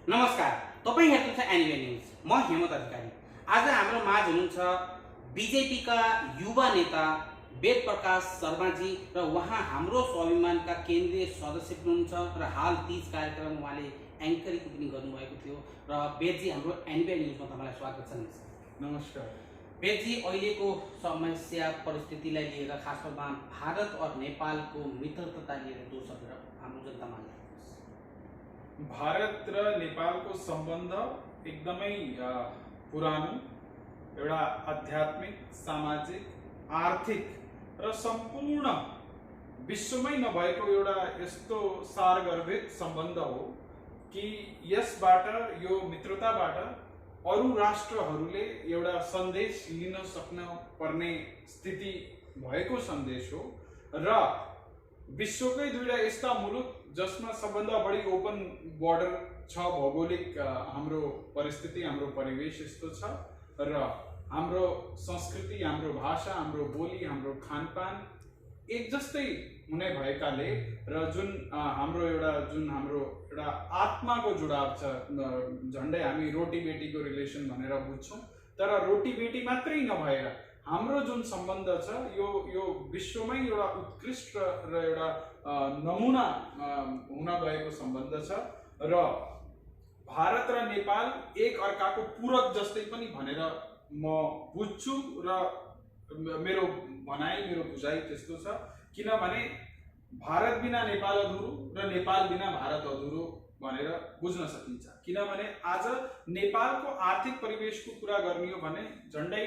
नमस्कार, तपाईँ हेर्नुहुन्छ एनिमे न्युज। म हेमन्त अधिकारी। आज हाम्रो माझ हुनुहुन्छ बीजेपीका युवा नेता वेद प्रकाश शर्माजी र उहाँ हाम्रो स्वाभिमानका केन्द्रीय सदस्य पनि हुनुहुन्छ र हाल तीज कार्यक्रम उहाँले एङ्करिङ पनि गर्नुभएको थियो। र वेदजी हाम्रो एनिमे न्युजमा तपाईँलाई स्वागत छ। नमस्कार। वेदजी, अहिलेको समस्या परिस्थितिलाई लिएर खास तौरमा भारत और नेपालको मित्रता लिएर दो शब्द हाम्रो जनतामा भारत र नेपालको सम्बन्ध एकदमै पुरानो, एउटा आध्यात्मिक, सामाजिक, आर्थिक र सम्पूर्ण विश्वमै नभएको एउटा यस्तो सारगर्भित सम्बन्ध हो कि यसबाट, यो मित्रताबाट अरू राष्ट्रहरूले एउटा सन्देश लिन सक्न पर्ने स्थिति भएको सन्देश हो। र विश्वकै दुईटा यस्ता मुलुक जसमा सबभन्दा बढी ओपन बोर्डर छ, भौगोलिक हाम्रो परिस्थिति, हाम्रो परिवेश यस्तो छ र हाम्रो संस्कृति, हाम्रो भाषा, हाम्रो बोली, हाम्रो खानपान एक जस्तै हुने भएकाले र जुन हाम्रो आत्माको जुडाव छ, झन्डै हामी रोटी बेटीको रिलेसन भनेर बुझ्छौँ, तर रोटी बेटी मात्रै नभएर हाम्रो जुन सम्बन्ध छ यो विश्वमै एउटा उत्कृष्ट र एउटा नमुना हुन गएको सम्बन्ध छ। र भारत र नेपाल एक अर्काको पूरक जस्तै पनि भनेर म बुझ्छु र मेरो भनाइ, मेरो बुझाइ त्यस्तो छ। किनभने भारत बिना नेपाल अधुरो र नेपाल बिना भारत अधुरो भनेर बुझ्न सकिन्छ। किनभने आज नेपालको आर्थिक परिवेशको कुरा गर्ने हो भने झन्डै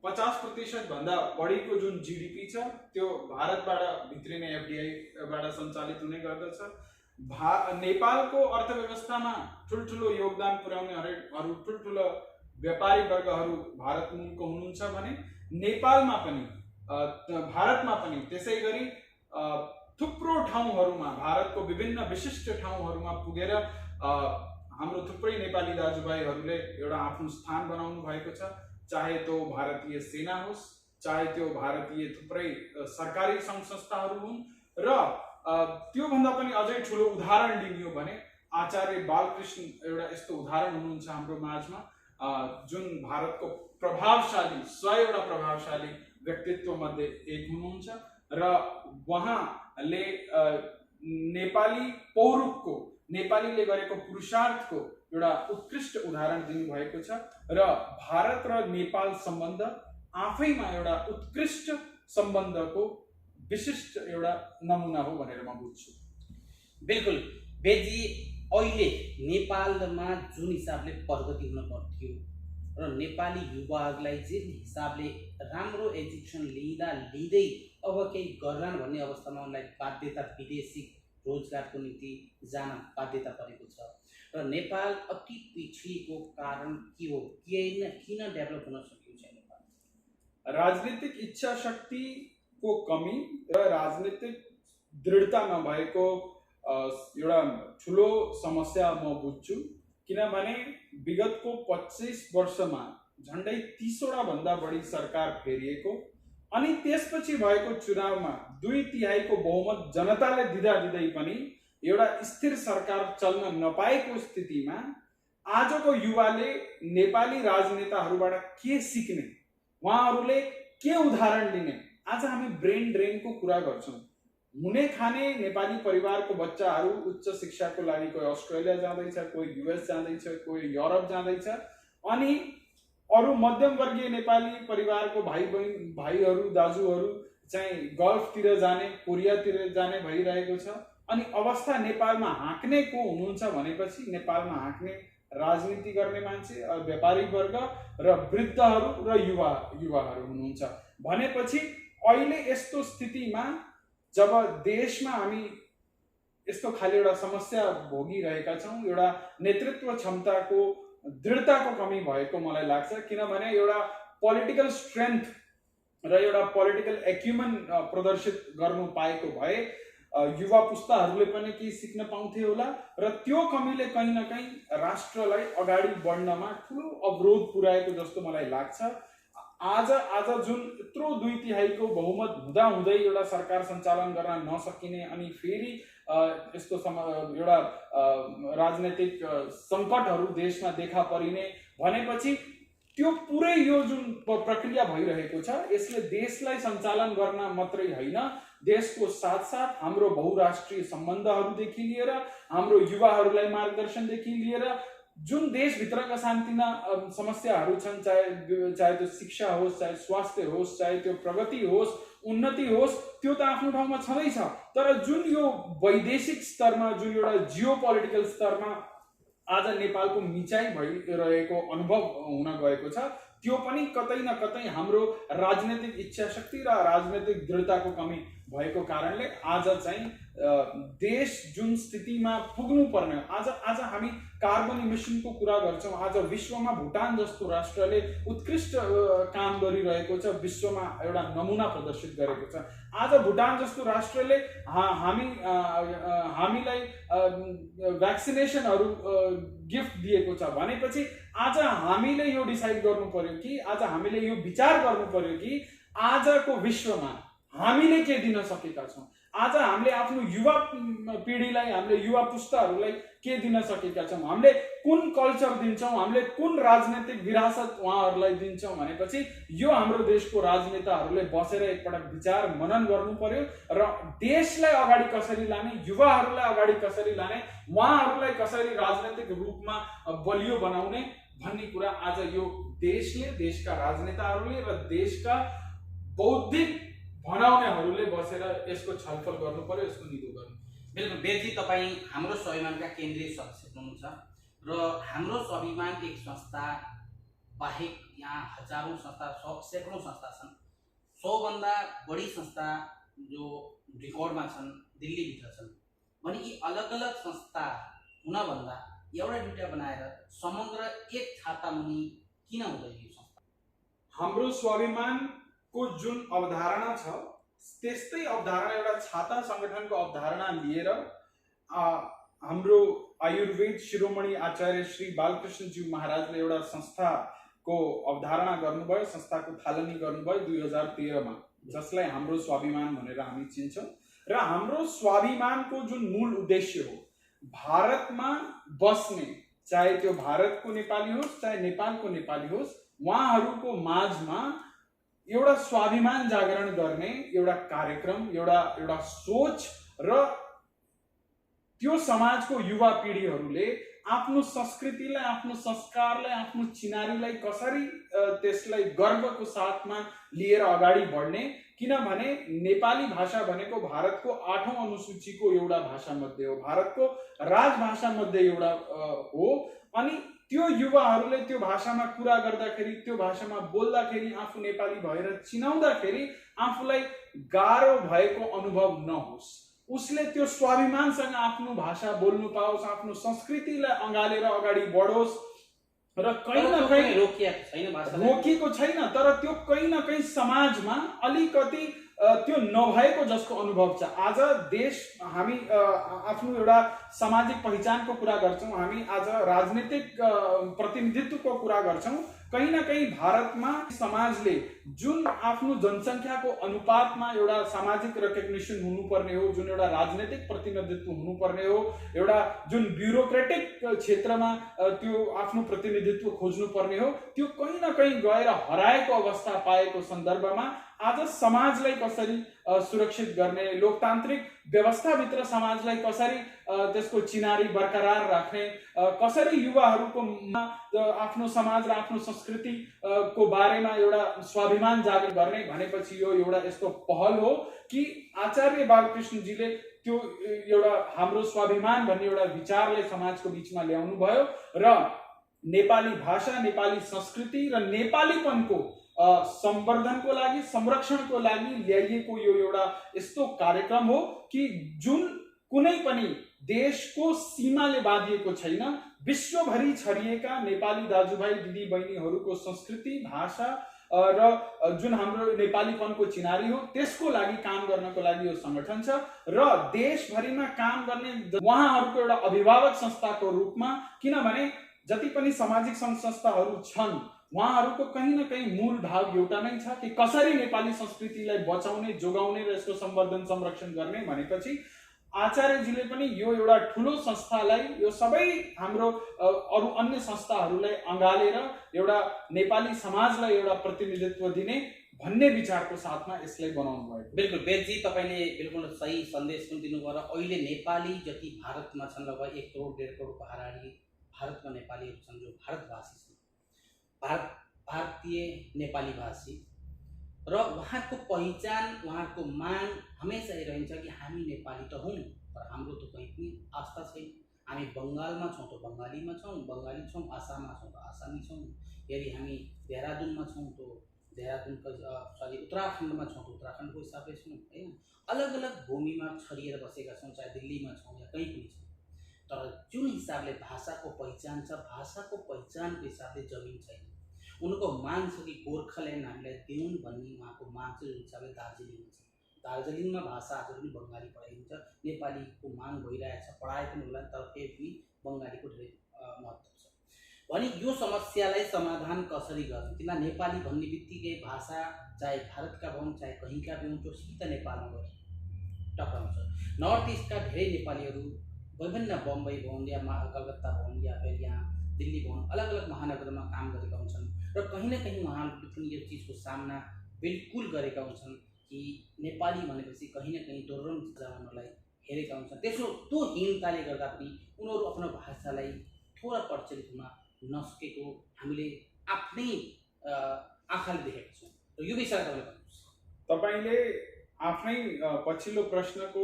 50% भन्दा बढीको जुन जीडीपी छ त्यो भारतबाट भित्रिने एफडीआईबाट सञ्चालित हुने गर्दछ। नेपालको अर्थव्यवस्थामा ठुल्ठुलो योगदान पुर्याउनेहरू, ठुल्ठुलो व्यापारी वर्गहरू भारत मूलको हुनुहुन्छ भने नेपालमा पनि, भारतमा पनि त्यसै गरी थुप्रो ठाउँहरूमा, भारतको विभिन्न विशिष्ट ठाउँहरूमा पुगेर हाम्रो थुप्रै नेपाली दाजुभाइहरूले एउटा आफ्नो स्थान बनाउनु भएको छ। चाहे त्यो भारतीय सेना होस्, चाहे त्यो भारतीय थुप्रै सरकारी सङ्घ संस्थाहरू हुन्, र त्योभन्दा पनि अझै ठुलो उदाहरण लिने हो भने आचार्य बालकृष्ण एउटा यस्तो उदाहरण हुनुहुन्छ हाम्रो माझमा, जुन भारतको प्रभावशाली 100 प्रभावशाली व्यक्तित्व मध्ये एक हुनुहुन्छ र उहाँले नेपाली पौरुखको, नेपालीले गरेको पुरुषार्थको एउटा उत्कृष्ट उदाहरण दिनुभएको छ। र भारत र नेपाल सम्बन्ध आफैमा एउटा उत्कृष्ट सम्बन्धको विशिष्ट एउटा नमुना हो भनेर म बुझ्छु। बिल्कुल वेदजी, अहिले नेपालमा जुन हिसाबले प्रगति हुन पर्थ्यो र नेपाली युवाहरूलाई जुन हिसाबले राम्रो एजुकेसन लिँदै अब केही गर्लान् भन्ने अवस्थामा उनलाई बाध्यता, विदेशी रोजगारको निम्ति जान बाध्यता परेको छ। र नेपाल अति पिछडिएको कारण के हो? किन डेभलप हुन सकेको छैन नेपाल? राजनीतिक इच्छा शक्तिको कमी र राजनीतिक दृढता नभएको एउटा ठुलो समस्या म बुझ्छु। किनभने विगतको 25 वर्षमा झन्डै 30 भन्दा बढी सरकार फेरिएको, अनि त्यसपछि भएको चुनावमा 2/3 बहुमत जनताले दिँदै पनि एउटा स्थिर सरकार चल्न नपाएको स्थितिमा आजको युवाले नेपाली राजनेताहरूबाट के सिक्ने, उहाँहरूले के उदाहरण लिने? आज हामी ब्रेन ड्रेनको कुरा गर्छौँ। हुने खाने नेपाली परिवारको बच्चाहरू उच्च शिक्षाको लागि कोही अस्ट्रेलिया जाँदैछ, कोही युएस जाँदैछ, कोही युरोप जाँदैछ, अनि अरू मध्यमवर्गीय नेपाली परिवारको भाइहरू दाजुहरू चाहिँ गल्फतिर जाने, कोरियातिर जाने भइरहेको छ। अनि अवस्था नेपालमा हाँक्ने को हुनुहुन्छ भनेपछि नेपालमा हाँक्ने राजनीति गर्ने मान्छे, व्यापारी वर्ग र वृद्धहरू र युवाहरू हुनुहुन्छ भनेपछि अहिले यस्तो स्थितिमा जब देशमा हामी यस्तो खाली एउटा समस्या भोगिरहेका छौँ, एउटा नेतृत्व क्षमताको, दृढताको कमी भएको मलाई लाग्छ। किनभने एउटा पोलिटिकल स्ट्रेन्थ र एउटा पोलिटिकल एक्युमेन प्रदर्शित गर्नु पाएको भए युवा पुस्ताहरूले पनि केही सिक्न पाउँथे होला, र त्यो कमीले कहीँ न कहीँ राष्ट्रलाई अगाडि बढ्नमा ठुलो अवरोध पुर्याएको जस्तो मलाई लाग्छ। आज जुन यत्रो 2/3 बहुमत हुँदै एउटा सरकार सञ्चालन गर्न नसकिने, अनि फेरि यस्तो एउटा राजनैतिक सङ्कटहरू देशमा देखा परिने भनेपछि त्यो पुरै यो जुन प्रक्रिया भइरहेको छ यसले देशलाई सञ्चालन गर्न मात्रै होइन, देशको साथसाथ हाम्रो बहुराष्ट्रिय सम्बन्धहरूदेखि लिएर हाम्रो युवाहरूलाई मार्गदर्शनदेखि लिएर जुन देशभित्रका सानतिना समस्याहरू छन्, चाहे त्यो शिक्षा होस्, चाहे स्वास्थ्य होस्, चाहे त्यो प्रगति होस्, उन्नति होस्, त्यो त आफ्नो ठाउँमा छँदैछ। तर जुन यो वैदेशिक स्तरमा, जुन एउटा जियो पोलिटिकल स्तरमा आज नेपालको मिचाइ भइरहेको अनुभव हुन गएको छ, त्यो पनि कतै न कतै हाम्रो राजनीतिक इच्छा शक्ति र राजनीतिक दृढताको कमी भएको कारणले आज चाहिँ देश जुन स्थितिमा पुग्नु पर्ने, आज हामी कार्बन इमिसनको कुरा गर्छौँ। आज विश्वमा भुटान जस्तो राष्ट्रले उत्कृष्ट काम गरिरहेको छ, विश्वमा एउटा नमुना प्रदर्शित गरेको छ। आज भुटान जस्तो राष्ट्रले हामीलाई भ्याक्सिनेसनहरू गिफ्ट दिएको छ भनेपछि आज हामीले यो डिसाइड गर्नु पर्यो कि, आज हामीले यो विचार गर्नु पर्यो कि आजको विश्वमा हामीले के दिन सकेका छौँ, आज हामीले आफ्नो युवा पिँढीलाई, हामीले युवा पुस्ताहरूलाई के दिन सकेका छौँ, हामीले कुन कल्चर दिन्छौँ, हामीले कुन राजनैतिक विरासत उहाँहरूलाई दिन्छौँ भनेपछि यो हाम्रो देशको राजनेताहरूले बसेर एकपटक विचार मनन गर्नु पर्यो र देशलाई अगाडि कसरी लाने, युवाहरूलाई अगाडि कसरी लाने, उहाँहरूलाई कसरी राजनैतिक रूपमा बलियो बनाउने भन्ने कुरा आज यो देशले, देशका राजनेताहरूले र देशका बौद्धिक भनाउनेहरूले बसेर यसको छलफल गर्नु पर्यो, यसको निदो गर्नु। बिल्कुल बेजी, तपाईँ हाम्रो स्वाभिमानका केन्द्रीय सदस्य हुनुहुन्छ र हाम्रो स्वाभिमान एक संस्था बाहेक यहाँ हजारौँ संस्था, सैकौँ संस्था छन्। 100 भन्दा बढी संस्था जो रेकर्डमा छन्, दिल्लीभित्र छन्। भने यी अलग अलग संस्था हुनभन्दा एउटा दुईटा बनाएर समग्र एक छाता मुनि किन हुँदैन यो संस्था? हाम्रो स्वाभिमान को जुन अवधारणा छ त्यस्तै अवधारणा, एउटा छाता संगठनको अवधारणा लिएर हाम्रो आयुर्वेद शिरोमणि आचार्य श्री बालकृष्णज्यू महाराजले एउटा संस्थाको अवधारणा गर्नुभयो, संस्थाको थालनी गर्नुभयो 2013 मा, जसलाई हाम्रो स्वाभिमान भनेर हामी चिन्छौँ। र हाम्रो स्वाभिमानको जुन मूल उद्देश्य हो, भारतमा बस्ने, चाहे त्यो भारतको नेपाली होस् चाहे नेपालको नेपाली होस्, उहाँहरूको माझमा एउटा स्वाभिमान जागरण गर्ने एउटा कार्यक्रम, एउटा सोच र त्यो समाजको युवा पिँढीहरूले आफ्नो संस्कृतिलाई, आफ्नो संस्कारलाई, आफ्नो चिनारीलाई कसरी त्यसलाई गर्वको साथमा लिएर अगाडि बढ्ने। किनभने नेपाली भाषा भनेको भारतको 8औं अनुसूचीको एउटा भाषा मध्ये हो, भारतको राजभाषा मध्ये एउटा हो। अनि त्यो युवाहरूले त्यो भाषामा कुरा गर्दाखेरि, त्यो भाषामा बोल्दाखेरि, आफू नेपाली भएर चिनाउँदाखेरि आफूलाई गाह्रो भएको अनुभव नहोस्, उसले त्यो स्वाभिमानसँग आफ्नो भाषा बोल्नु पाओस्, आफ्नो संस्कृतिलाई अँगालेर अगाडि बढोस् र कहीँ न कहीँ रोकिएको छैन, तर त्यो कहीँ न कहीँ समाजमा अलिकति त्यो नभएको जस्तो अनुभव छ। आज देश, हामी आफ्नो एउटा सामाजिक पहिचानको कुरा गर्छौँ, हामी आज राजनीतिक प्रतिनिधित्वको कुरा गर्छौँ। कहीँ न कहीँ भारतमा समाजले जुन आफ्नो जनसङ्ख्याको अनुपातमा एउटा सामाजिक रेकग्निसन हुनुपर्ने हो, जुन एउटा राजनीतिक प्रतिनिधित्व हुनुपर्ने हो, एउटा जुन ब्युरोक्रेटिक क्षेत्रमा त्यो आफ्नो प्रतिनिधित्व खोज्नुपर्ने हो, त्यो कहीँ न कहीँ गएर हराएको अवस्था पाएको सन्दर्भमा आज समाजलाई कसरी सुरक्षित गर्ने, लोकतान्त्रिक व्यवस्थाभित्र समाजलाई कसरी त्यसको चिनारी बरकरार राख्ने, कसरी युवाहरूको आफ्नो समाज र आफ्नो संस्कृति को बारेमा एउटा स्वाभिमान जागृत गर्ने भनेपछि यो एउटा यस्तो पहल हो कि आचार्य बालकृष्णजीले त्यो एउटा हाम्रो स्वाभिमान भन्ने एउटा विचारलाई समाजको बीचमा ल्याउनु भयो र नेपाली भाषा, नेपाली संस्कृति र नेपालीपनको संवर्धनको लागि, संरक्षणको लागि ल्याइएको यो एउटा यस्तो कार्यक्रम हो कि जुन कुनै पनि देशको सीमाले बाँधिएको छैन, विश्वभरि छरिएका नेपाली दाजुभाइ दिदी बहिनीहरूको संस्कृति, भाषा र जुन हाम्रो नेपालीपनको चिनारी हो त्यसको लागि काम गर्नको लागि यो संगठन छ र देशभरिमा काम गर्ने उहाँहरूको एउटा अभिभावक संस्थाको रूपमा। किनभने जति पनि सामाजिक सङ्घ संस्थाहरू छन् उहाँहरूको कहीँ न कहीँ मूल भाव एउटा नै छ कि कसरी नेपाली संस्कृतिलाई बचाउने, जोगाउने र यसको सम्वर्धन संरक्षण गर्ने भनेपछि आचार्यजीले पनि यो एउटा ठुलो संस्थालाई, यो सबै हाम्रो अरू अन्य संस्थाहरूलाई अँगालेर एउटा नेपाली समाजलाई एउटा प्रतिनिधित्व दिने भन्ने विचारको साथमा यसलाई बनाउनु भएको। बिल्कुल बेदजी, तपाईँले बिल्कुल सही सन्देश पनि दिनुभयो र अहिले नेपाली जति भारतमा छन्, लगभग 1 करोड 1.5 करोडको हाराहारी भारतमा नेपालीहरू छन् जो भारतवासी छन्, भारतीय नेपाली भाषी, र उहाँको पहिचान, उहाँको माग हमेसा यही रहन्छ कि हामी नेपाली त हौँ, तर हाम्रो त कहीँ पनि आस्था छैन। हामी बङ्गालमा छौँ त बङ्गालीमा छौँ, बङ्गाली छौँ, आसाममा छौँ त आसामी छौँ, यदि हामी देहरादुनमा छौँ त देहरादुनको उत्तराखण्डमा छौँ त उत्तराखण्डको हिसाबले छौँ, होइन? अलग अलग भूमिमा छरिएर बसेका छौँ, चाहे दिल्लीमा छौँ या कहीँ पनि छौँ, तर जुन हिसाबले भाषाको पहिचान छ, भाषाको पहिचानको हिसाबले जमिन छैन। उनको माग छ कि गोर्खाल्यान्ड हामीलाई देऊन् भन्ने उहाँको माग छ, जुन हिसाबले दार्जिलिङमा छ। दार्जिलिङमा भाषा आज पनि बङ्गाली पढाइन्छ, नेपालीको माग भइरहेछ, पढाए पनि होला, तर फेरि पनि बङ्गालीको धेरै महत्त्व छ। भने यो समस्यालाई समाधान कसरी गर्ने? किन नेपाली भन्ने बित्तिकै भाषा चाहे भारतका भन् चाहे कहीँका भी हुन्, सिधा नेपालमा गएर टक्राउँछ। नर्थ इस्टका धेरै नेपालीहरू विभिन्न बम्बई भन् या कलकत्ता भन् या फेरि यहाँ दिल्ली भन्, अलग अलग महानगरमा काम गरेका हुन्छन् र कहीँ न कहीँ उहाँहरूले पनि यो चिजको सामना बिल्कुल गरेका हुन्छन् कि नेपाली भनेपछि कहीँ न कहीँ दोहोरम जमानालाई हेरेका हुन्छन्। त्यसो त्यो हीनताले गर्दा पनि उनीहरू आफ्नो भाषालाई थोडा प्रचलित हुन नसकेको हामीले आफ्नै आँखाले देखेका छौँ। र यो विषय तपाईँले आफ्नै पछिल्लो प्रश्नको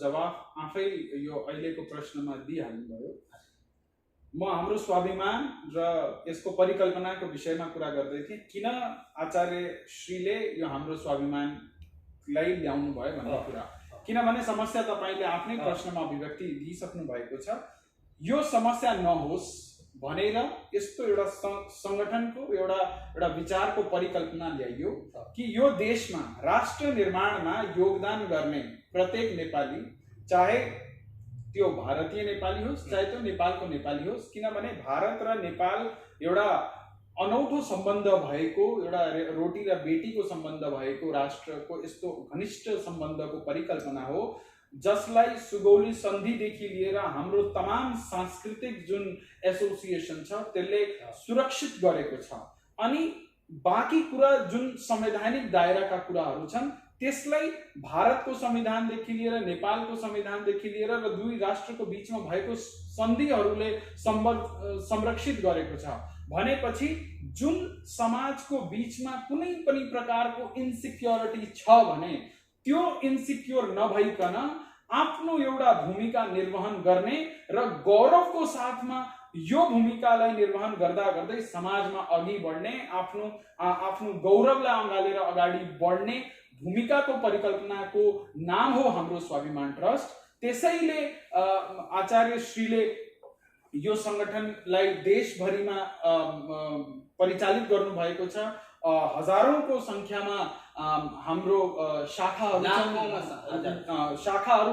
जवाफ आफै यो अहिलेको प्रश्नमा दिइहाल्नुभयो। म हाम्रो स्वाभिमान र यसको परिकल्पनाको विषयमा कुरा गर्दै थिएँ। किन आचार्य श्रीले यो हाम्रो स्वाभिमानलाई ल्याउनु भयो भन्ने कुरा, किनभने समस्या तपाईँले आफ्नै प्रश्नमा अभिव्यक्ति दिइसक्नु भएको छ। यो समस्या नहोस् भनेर यस्तो एउटा संगठनको एउटा विचारको परिकल्पना ल्याइयो कि यो देशमा राष्ट्र निर्माणमा योगदान गर्ने प्रत्येक नेपाली, चाहे त्यो भारतीय नेपाली होस् चाहे त्यो नेपालको नेपाली होस्, किनभने भारत र नेपाल एउटा अनौठो सम्बन्ध भएको, एउटा रोटी र बेटीको सम्बन्ध भएको राष्ट्रको यस्तो घनिष्ठ सम्बन्धको परिकल्पना हो जसलाई सुगौली सन्धिदेखि लिएर हाम्रो तमाम सांस्कृतिक जुन एसोसिएसन छ त्यसले सुरक्षित गरेको छ। अनि बाँकी कुरा जुन संवैधानिक दायराका कुराहरू छन् त्यसलाई भारतको संविधानदेखि लिएर नेपालको संविधानदेखि लिएर र दुई राष्ट्रको बीचमा भएको सन्धिहरूले संरक्षित गरेको छ। भनेपछि जुन समाजको बीचमा कुनै पनि प्रकारको इन्सिक्योरिटी छ भने त्यो इन्सिक्योर नभइकन आफ्नो एउटा भूमिका निर्वहन गर्ने र गौरवको साथमा यो भूमिकालाई निर्वहन गर्दा गर्दै समाजमा अघि बढ्ने, आफ्नो गौरवलाई अँगालेर अगाडि बढ्ने भूमिकाको परिकल्पनाको नाम हो हाम्रो स्वाभिमान ट्रस्ट। त्यसैले आचार्य श्रीले यो संगठनलाई देशभरिमा परिचालित गर्नुभएको छ। हजारौंको संख्यामा हाम्रो शाखाहरू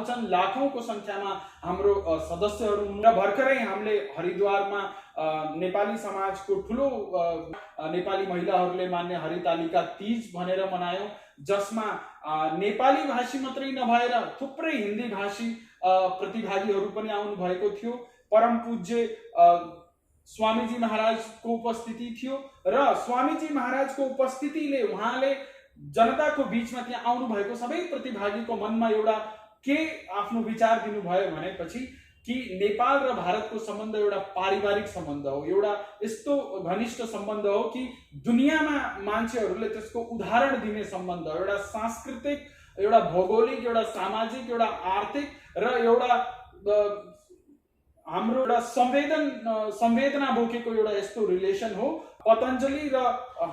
छन्, लाखौंको संख्यामा हाम्रो सदस्यहरू हुन्। र भर्खरै हामीले हरिद्वारमा नेपाली समाजको ठुलो नेपाली महिलाहरूले मान्ने हरितालिका तीज भनेर मनायौं, जसमा नेपाली भाषी मात्रै नभएर थुप्रै हिन्दी भाषी प्रतिभागीहरू पनि आउनु भएको थियो। परम पूज्य स्वामीजी महाराजको उपस्थिति थियो र स्वामीजी महाराजको उपस्थितिले उहाँले जनताको बीचमा त्यहाँ आउनु भएको सबै प्रतिभागीको मनमा एउटा के आफ्नो विचार दिनुभयो भनेपछि कि नेपाल र भारतको सम्बन्ध एउटा पारिवारिक सम्बन्ध हो, एउटा यस्तो घनिष्ठ सम्बन्ध हो कि दुनियाँमा मान्छेहरूले त्यसको उदाहरण दिने सम्बन्ध हो। एउटा सांस्कृतिक, एउटा भौगोलिक, एउटा सामाजिक, एउटा आर्थिक र एउटा हाम्रो एउटा संवेदना बोकेको एउटा यस्तो रिलेसन हो। पतञ्जलि र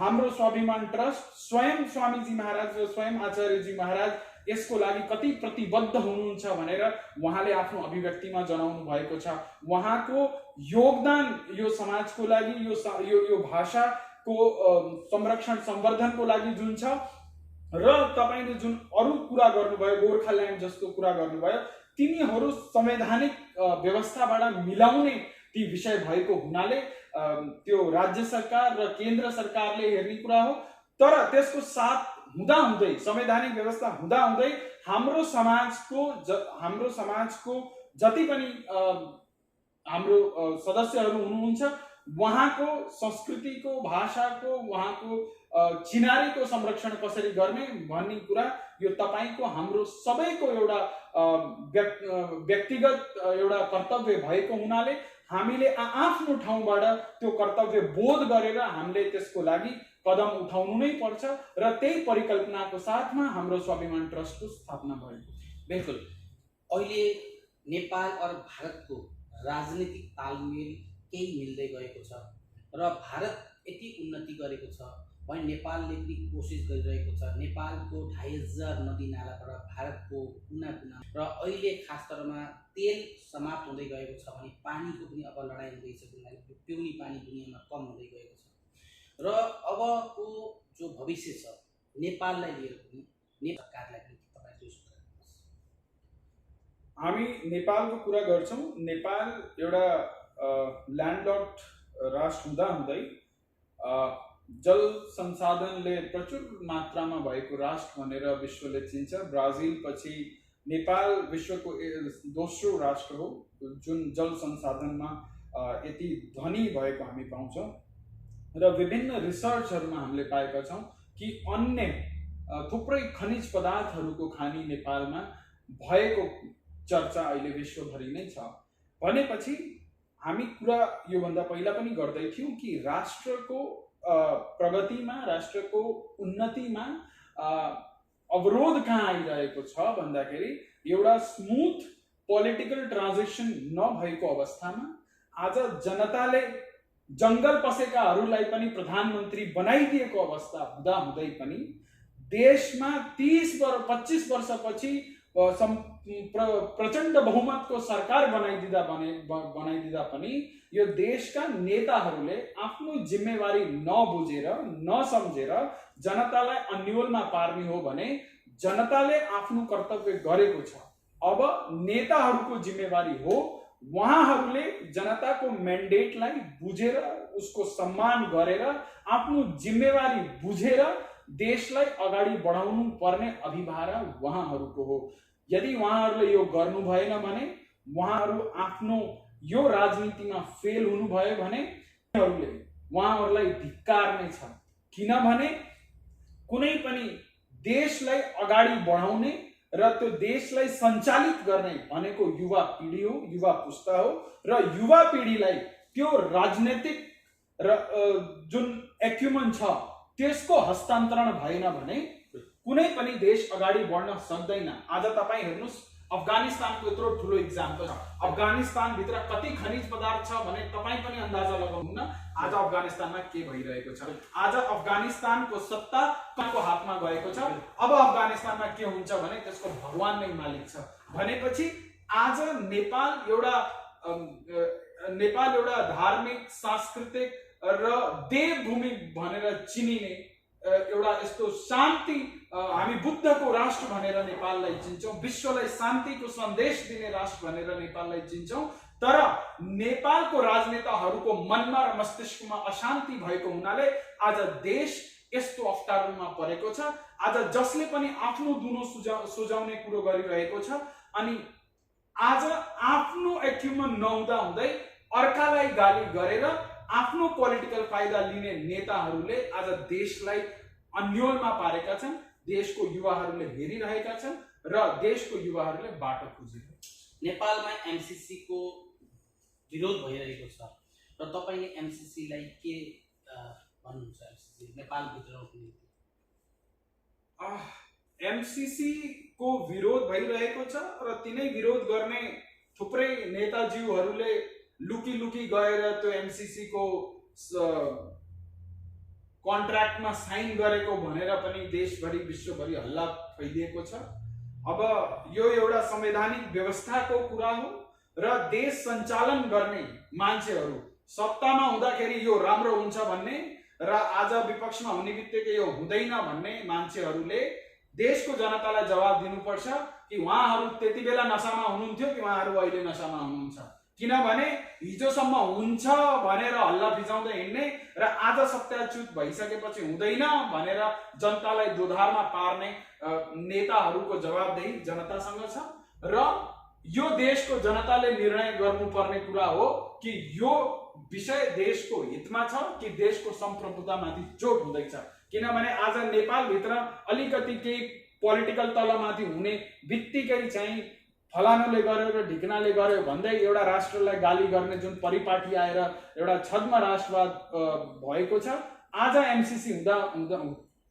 हाम्रो स्वाभिमान ट्रस्ट, स्वयं स्वामीजी महाराज र स्वयं आचार्यजी महाराज यसको लागि कति प्रतिबद्ध हुनुहुन्छ भनेर उहाँले आफ्नो अभिव्यक्तिमा जनाउनु भएको छ। उहाँको योगदान यो समाजको लागि, यो भाषाको संरक्षण संवर्धनको लागि जुन छ, र तपाईले जुन अरू कुरा गर्नुभयो, गोर्खाल्यान्ड जस्तो कुरा गर्नुभयो, तिनीहरू संवैधानिक व्यवस्थाबाट मिलाउने ती विषय भएको हुनाले त्यो राज्य सरकार र केन्द्र सरकारले हेर्ने कुरा हो। तर त्यसको साथ हुँदाहुँदै, संवैधानिक व्यवस्था हुँदाहुँदै हाम्रो समाजको जति पनि हाम्रो सदस्यहरू हुनुहुन्छ उहाँको संस्कृतिको, भाषाको, उहाँको चिनारीको संरक्षण कसरी गर्ने भन्ने कुरा यो तपाईको हाम्रो सबैको एउटा व्यक्तिगत एउटा कर्तव्य भएको हुनाले हामीले आफ्नो ठाउँबाट त्यो कर्तव्य बोध गरेर हामीले त्यसको लागि कदम उठाउनु नै पर्छ र त्यही परिकल्पनाको साथमा हाम्रो स्वाभिमान ट्रस्टको स्थापना भयो। बिल्कुल। अहिले नेपाल और भारतको राजनीतिक तालमेल केही मिल्दै गएको छ र भारत यति उन्नति गरेको छ भने नेपालले पनि कोसिस गरिरहेको छ। नेपालको 2500 नदी नालाबाट भारतको कुना कुना र अहिले खास तौरमा तेल समाप्त हुँदै गएको छ भने पानीको पनि अब लडाई हुँदैछ, किनभने पिउने पानी दुनियाँमा कम हुँदै गएको छ र अबको जो भविष्य छ नेपाललाई लिएर पनि सरकारलाई पनि तपाईले हामी नेपालको कुरा गर्छौं। नेपाल एउटा ल्यान्डलक्ड राष्ट्र हुँदाहुँदै जल संसाधनले प्रचुर मात्रामा भएको राष्ट्र भनेर विश्वले चिन्छ। ब्राजिल पछि नेपाल विश्वको दोस्रो राष्ट्र हो जुन जल संसाधनमा यति धनी भएको हामी पाउँछौं र विभिन्न रिसर्चहरुमा हामीले पाएका छौं कि अन्य थुप्रै खनिज पदार्थहरुको खानी नेपालमा भएको चर्चा अहिले विश्वभरि नै छ। भनेपछि हामी कुरा यो भन्दा पहिला पनि गर्दै थियौं कि राष्ट्रको प्रगतिमा, राष्ट्रको उन्नतिमा अवरोध कहाँ आइरहेको छ भन्दाखेरि एउटा स्मूथ पोलिटिकल ट्रान्जिसन नभएको अवस्थामा आज जनताले जंगल पसेकाहरूलाई पनि प्रधानमन्त्री बनाइदिएको अवस्था हुँदाहुँदै पनि देशमा 25 वर्षपछि प्रचण्ड बहुमतको सरकार बनाइदिँदा पनि यो देशका नेताहरूले आफ्नो जिम्मेवारी नबुझेर नसम्झेर जनतालाई अन्योलमा पार्ने हो भने जनताले आफ्नो कर्तव्य गरेको छ। अब नेताहरूको जिम्मेवारी हो उहाँहरूले जनताको म्यान्डेटलाई बुझेर उसको सम्मान गरेर आफ्नो जिम्मेवारी बुझेर देशलाई अगाडि बढाउनु पर्ने अभिभार उहाँहरूको हो। यदि उहाँहरूले यो गर्नु भएन भने उहाँहरू आफ्नो यो राजनीतिमा फेल हुनु भयो भने उहाँहरूलाई धिक्कार नै छ। किनभने कुनै पनि देशलाई अगाडि बढाउने र त्यो देशलाई सञ्चालित गर्ने भनेको युवा पिढी हो, युवा पुस्ता हो र युवा पिढीलाई त्यो राजनीतिक र जुन एक्युमन छ त्यसको हस्तान्तरण भएन भने कुनै पनि देश अगाडि बढ्न सक्दैन। आज तपाई हेर्नुस् अफगानिस्तानको यत्रो ठुलो इक्जाम्पल छ। अफगानिस्तान भित्र कति खनिज पदार्थ छ भने तपाई पनि अन्दाजा लगाउनु न आज अफगानिस्तानमा के भइरहेको छ। आज अफगानिस्तानको सत्ता कसको हातमा गएको छ। अब अफगानिस्तानमा के हुन्छ भने त्यसको भगवान नै मालिक छ। भनेपछि आज नेपाल एउटा धार्मिक, सांस्कृतिक र देवभूमि भनेर चिनिने एउटा यस्तो शान्ति हामी बुद्धको राष्ट्र भनेर नेपाललाई चिन्छौं, विश्वलाई शान्तिको सन्देश दिने राष्ट्र भनेर नेपाललाई चिन्छौं। तर नेपालको राजनेताहरूको मनमा र मस्तिष्कमा अशान्ति भएको हुनाले आज देश यस्तो अप्ठ्यारोमा परेको छ। आज जसले पनि आफ्नो दुनो सुझाउने कुरो गरिरहेको छ अनि आज आफ्नो एक्युमन नहुँदा हुँदै अर्कालाई गाली गरेर आफ्नो पोलिटिकल फाइदा लिने नेताहरूले आज देशलाई अन्योलमा पारेका छन्। देशको युवाहरूले हेरिरहेका छन् र देशको युवाहरूले बाटो खोजिरहेका छन्। नेपालमा एमसीसी को विरोध भइरहेको छ र तपाईले एमसीसी लाई के भन्नुहुन्छ? एमसीसी नेपाल भित्रको निम्ति एमसीसी को विरोध भइरहेको छ र तिनै विरोध गर्ने थुप्रै नेताज्यूहरूले लुकी लुकी गएर त्यो एमसीसी को कन्ट्र्याक्टमा साइन गरेको भनेर पनि देशभरि विश्वभरि हल्ला फैलिएको छ। अब यो एउटा संवैधानिक व्यवस्थाको कुरा हो र देश सञ्चालन गर्ने मान्छेहरू सत्तामा हुँदाखेरि यो राम्रो हुन्छ भन्ने र आज विपक्षमा हुने बित्तिकै यो हुँदैन भन्ने मान्छेहरूले देशको जनतालाई जवाब दिनुपर्छ कि उहाँहरू त्यति बेला नशामा हुनुहुन्थ्यो कि उहाँहरू अहिले नशामा हुनुहुन्छ। किनभने हिजोसम्म हुन्छ भनेर हल्ला फिजाउँदै हिँड्ने र आज सत्याच्युत भइसकेपछि हुँदैन भनेर जनतालाई दोधारमा पार्ने नेताहरूको जवाबदेही जनतासँग छ र यो देशको जनताले निर्णय गर्नुपर्ने कुरा हो कि यो विषय देशको हितमा छ कि देशको सम्प्रभुतामाथि चोट हुँदैछ। किनभने आज नेपालभित्र अलिकति केही पोलिटिकल तलमाथि हुने बित्तिकै चाहिँ फलानुले गर्यो र ढिकनाले गर्यो भन्दै एउटा राष्ट्रलाई गाली गर्ने जुन परिपाटी आएर एउटा छद्म राष्ट्रवाद भएको छ, आज एमसीसी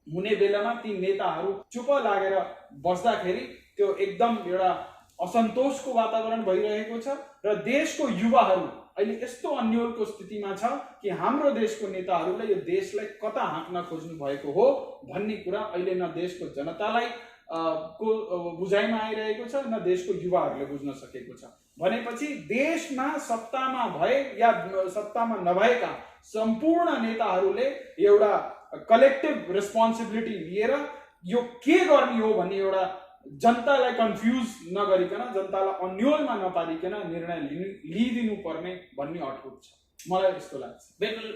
हुने बेलामा ती नेताहरू चुप लागेर बस्दाखेरि त्यो एकदम एउटा असन्तोषको वातावरण भइरहेको छ र देशको युवाहरू अहिले यस्तो अन्योलको स्थितिमा छ कि हाम्रो देशको नेताहरूले यो देशलाई कता हाँक्न खोज्नु भएको हो भन्ने कुरा अहिले न देशको जनतालाई को बुझाइमा आइरहेको छ न देशको युवाहरूले बुझ्न सकेको छ। भनेपछि देशमा सत्तामा भए या सत्तामा नभएका सम्पूर्ण नेताहरूले एउटा कलेक्टिभ रेस्पोन्सिबिलिटी लिएर यो के गर्ने हो भन्ने एउटा जनतालाई कन्फ्युज नगरिकन जनतालाई अन्योलमा नपारिकन निर्णय लिइदिनु पर्ने भन्ने अठोट छ, मलाई यस्तो लाग्छ। बिल्कुल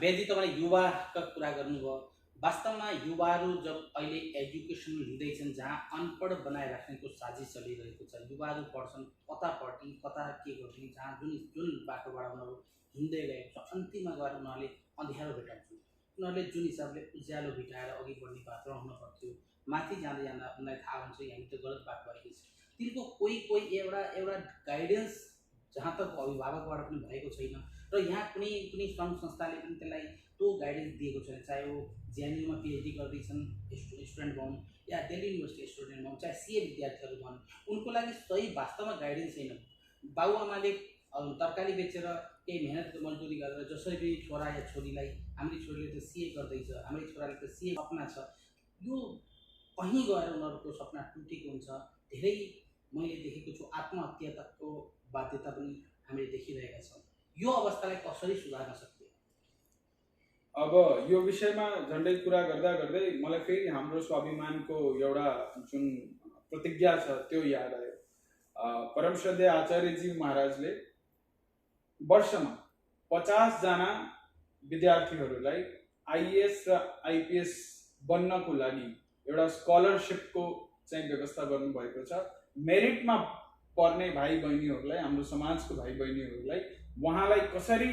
बेजी, तपाईँले युवाका कुरा गर्नुभयो। वास्तवमा युवाहरू जब अहिले एजुकेसन लिँदैछन् जहाँ अनपढ बनाइराख्नेको साजिस चलिरहेको छ, युवाहरू पढ्छन् कता पढ्ने कता के गर्ने, जहाँ जुन बाटोबाट उनीहरू हिँड्दै गएको छ अन्तिममा गएर उनीहरूले अँध्यारो भेटाउँछन्। उनीहरूले जुन हिसाबले उज्यालो भेटाएर अघि बढ्ने बाटो हुन पर्थ्यो, माथि जाँदै जाँदा उनीलाई थाहा हुन्छ हामी त्यो गलत बाटो आइरहेको छ। तिनको कोही एउटा गाइडेन्स जहाँ तक अभिभावकबाट पनि भएको छैन र यहाँ कुनै सङ्घ संस्थाले पनि त्यसलाई त्यो गाइडेन्स दिएको छैन। चाहे वो जेएनयूमा पिएचडी गर्दैछन् स्टुडेन्ट भनौँ या दिल्ली युनिभर्सिटी स्टुडेन्ट भनौँ, चाहे सीए विद्यार्थीहरू भनौँ, उनको लागि सही वास्तवमा गाइडेन्स छैन। बाबुआमाले तरकारी बेचेर केही मेहनत मजदुरी गरेर जसरी पनि छोरा या छोरीलाई हाम्रो छोरीले त सीए गर्दैछ, हाम्रो छोराले त सीए सपना छ, यो कहीँ गएर उनीहरूको सपना टुटेको हुन्छ। धेरै मैले देखेको छु आत्महत्या तकको बाध्यता पनि हामीले देखिरहेका छौँ। यो अवस्थालाई कसरी सुधार्न सकियो? अब यो विषयमा झन्डै कुरा गर्दा गर्दै मलाई फेरि हाम्रो स्वाभिमानको एउटा जुन प्रतिज्ञा छ त्यो याद आयो। परमश्रद्धेय आचार्यजी महाराजले वर्षमा 50 जना विद्यार्थीहरूलाई आइएएस र आइपीएस बन्नको लागि एउटा स्कलरशिपको चाहिँ व्यवस्था गर्नुभएको छ। मेरिटमा पर्ने भाइ बहिनीहरूलाई, हाम्रो समाजको भाइ बहिनीहरूलाई उहाँलाई कसरी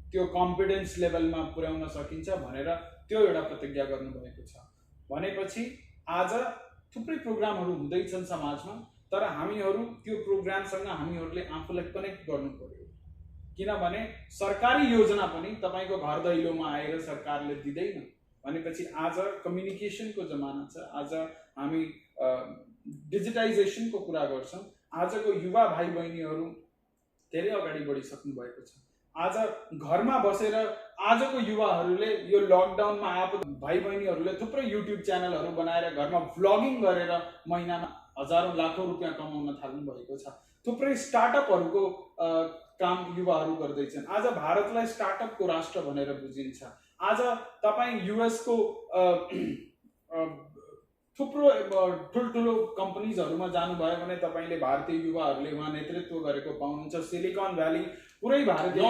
त्यो कम्पिटेन्स लेभलमा पुर्याउन सकिन्छ भनेर त्यो एउटा प्रतिज्ञा गर्नुभएको छ। भनेपछि आज थुप्रै प्रोग्रामहरू हुँदैछन् समाजमा, तर हामीहरू त्यो प्रोग्रामसँग हामीहरूले आफूलाई कनेक्ट गर्नु पर्यो। किनभने सरकारी योजना पनि तपाईँको घर दैलोमा आएर सरकारले दिँदैन। भनेपछि आज कम्युनिकेसनको जमाना छ, आज हामी डिजिटाइजेसनको कुरा गर्छौँ। आजको युवा भाइ बहिनीहरू धेरै अगाडि बढिसक्नु भएको छ। आज घरमा बसेर आजको युवाहरूले यो लकडाउनमा आएको भाइ बहिनीहरूले थुप्रै युट्युब च्यानलहरू बनाएर घरमा भ्लगिङ गरेर महिनामा हजारौँ लाखौँ रुपियाँ कमाउन थाल्नु भएको छ। थुप्रै स्टार्टअपहरूको काम युवाहरू गर्दैछन्। आज भारतलाई स्टार्टअपको राष्ट्र भनेर बुझिन्छ। आज तपाईँ युएसको थुप्रो ठुल्ठुलो कम्पनीजहरूमा जानुभयो भने तपाईँले भारतीय युवाहरूले वहाँ नेतृत्व गरेको पाउनुहुन्छ। सिलिकन भ्याली पुरै भारतीय हो।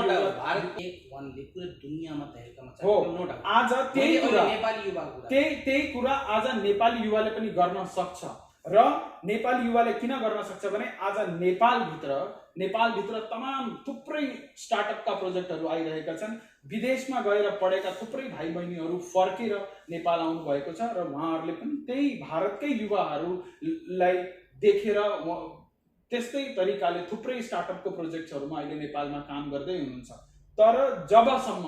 आज त्यही कुरा आज नेपाली युवाले पनि गर्न सक्छ। र नेपाली युवाले किन गर्न सक्छ भने आज नेपालभित्र तमाम थुप्रै स्टार्टअपका प्रोजेक्टहरू आइरहेका छन्। विदेशमा गएर पढेका थुप्रै भाइ बहिनीहरू फर्केर नेपाल आउनु भएको छ र उहाँहरूले पनि त्यही भारतकै युवाहरूलाई देखेर त्यस्तै तरिकाले थुप्रै स्टार्टअपको प्रोजेक्टहरूमा अहिले नेपालमा काम गर्दै हुनुहुन्छ। तर जबसम्म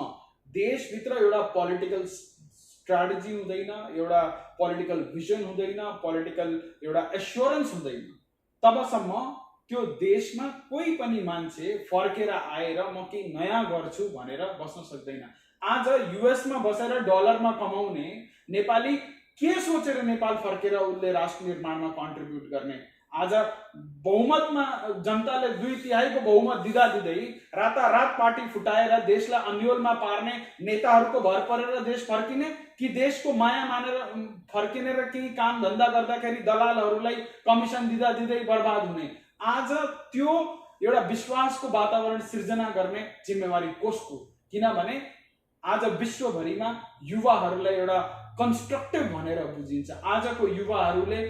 देशभित्र एउटा पोलिटिकल स्ट्राटेजी हुँदैन, एउटा पोलिटिकल भिजन हुँदैन, पोलिटिकल एउटा एस्योरेन्स हुँदैन, तबसम्म त्यो देशमा कोही पनि मान्छे फर्केर आएर म केही नयाँ गर्छु भनेर बस्न सक्दैन। आज युएसमा बसेर डलरमा कमाउने नेपाली के सोचेर नेपाल फर्केर उसले राष्ट्र निर्माणमा कन्ट्रिब्युट गर्ने? आज बहुमतमा जनताले 2/3 को बहुमत दिँदा दिँदै रातारात पार्टी फुटाएर देशलाई अन्योलमा पार्ने नेताहरूको भर परेर देश फर्किने कि देशको माया मानेर फर्किने र केही काम धन्दा गर्दाखेरि दलालहरूलाई कमिसन दिँदा दिँदै बर्बाद हुने? आज त्यो एउटा विश्वासको वातावरण सिर्जना गर्ने जिम्मेवारी कसको? किनभने आज विश्वभरिमा युवाहरूलाई एउटा कन्स्ट्रक्टिभ भनेर बुझिन्छ। आजको युवाहरूले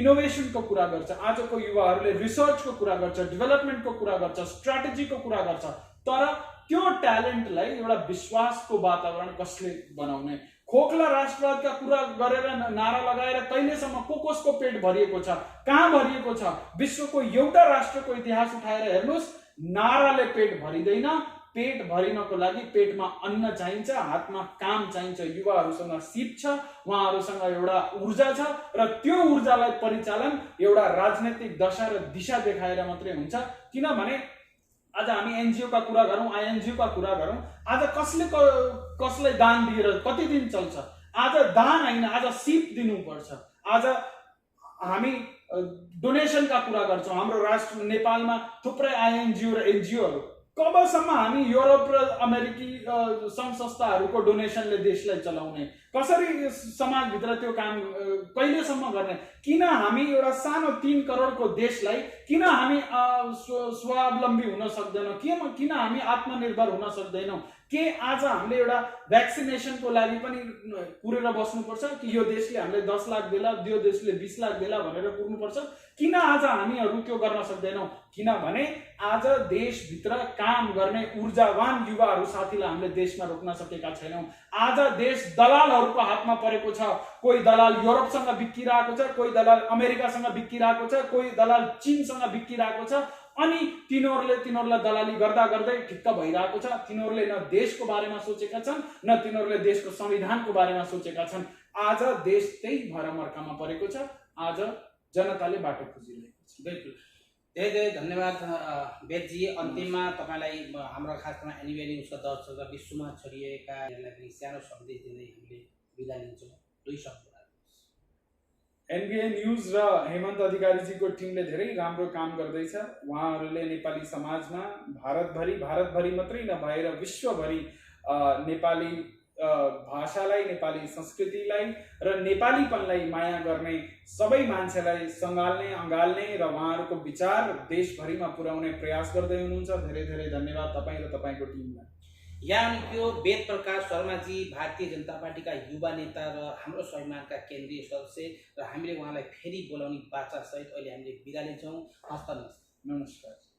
इनोभेसनको कुरा गर्छ, आजको युवाहरूले रिसर्चको कुरा गर्छ, डेभलपमेन्टको कुरा गर्छ, स्ट्र्याटेजीको कुरा गर्छ, तर त्यो ट्यालेन्टलाई एउटा विश्वासको वातावरण कसले बनाउने? खोखला राष्ट्रवादका कुरा गरेर नारा लगाएर कहिलेसम्म कसको पेट भरिएको छ, कहाँ भरिएको छ? विश्वको एउटा राष्ट्रको इतिहास उठाएर हेर्नुहोस्, नाराले पेट भरिँदैन। पेट भरिनको लागि पेटमा अन्न चाहिन्छ, हातमा काम चाहिन्छ। युवाहरूसँग सिप छ, उहाँहरूसँग एउटा ऊर्जा छ, र त्यो ऊर्जालाई परिचालन एउटा राजनैतिक दशा र दिशा देखाएर मात्रै हुन्छ। किनभने आज हामी एनजिओ का कुरा गरौँ, आइएनजिओ का कुरा गरौँ, आज कसले दान दिएर कति दिन चल्छ? आज दान होइन, आज सिप दिनुपर्छ। आज हामी डोनेसनका कुरा गर्छौँ। हाम्रो राष्ट्र नेपालमा थुप्रै आइएनजिओ र एनजिओहरू, कबसम्म हामी युरोप र अमेरिकी सङ्घ संस्थाहरूको डोनेसनले देशलाई चलाउने? कसरी समाजभित्र त्यो काम कहिलेसम्म गर्ने? किन हामी एउटा सानो 3 करोडको देशलाई किन हामी स्वावलम्बी हुन सक्दैनौँ? किन हामी आत्मनिर्भर हुन सक्दैनौँ? के आज हामीले एउटा भ्याक्सिनेसनको लागि पनि कुरेर बस्नुपर्छ कि यो देशले हामीले 10 लाख देला, यो देशले 20 लाख देला भनेर कुर्नुपर्छ? किन आज हामीहरू त्यो गर्न सक्दैनौँ? किनभने आज देशभित्र काम गर्ने ऊर्जावान युवाहरू साथीलाई हामीले देशमा रोक्न सकेका छैनौँ। आज देश दलालहरूको हातमा परेको छ। कोही दलाल युरोपसँग बिक्किरहेको छ, कोही दलाल अमेरिकासँग बिक्किरहेको छ, कोही दलाल चीनसँग बिक्किरहेको छ, अनि तिनीहरूलाई दलाली गर्दा गर्दै ठिक्क भइरहेको छ। तिनीहरूले न देशको बारेमा सोचेका छन्, न तिनीहरूले देशको संविधानको बारेमा सोचेका छन्। आज देश त्यही भरमर्कामा परेको छ। आज जनताले बाटो खोजिरहेको छ। बिल्कुल, धेरै धेरै धन्यवाद वेदजी। अन्तिममा तपाईँलाई हाम्रो खासमा एनबिए न्युजका दर्शक र विश्वमा छरिएकाहरूलाई पनि सानो सन्देश दिँदै हामीले बिदा लिन्छौँ। 2 शब्द। एनबिए न्युज र हेमन्त अधिकारीजीको टिमले धेरै राम्रो काम गर्दैछ। उहाँहरूले नेपाली समाजमा भारतभरि मात्रै नभएर विश्वभरि नेपाली भाषालाई, नेपाली संस्कृतिलाई र नेपालीपनलाई माया गर्ने सबै मान्छेलाई अँगाल्ने र उहाँहरूको विचार देशभरिमा पुर्याउने प्रयास गर्दै हुनुहुन्छ। धेरै धेरै धन्यवाद तपाईँ र तपाईँको टिमलाई। यहाँ हुनुहुन्थ्यो वेद प्रकाश शर्माजी, भारतीय जनता पार्टीका युवा नेता र हाम्रो स्वाभिमानका केन्द्रीय सदस्य, र हामीले उहाँलाई फेरि बोलाउने बाचासहित अहिले हामीले बिदा लिन्छौँ। हस्त नमस्कार।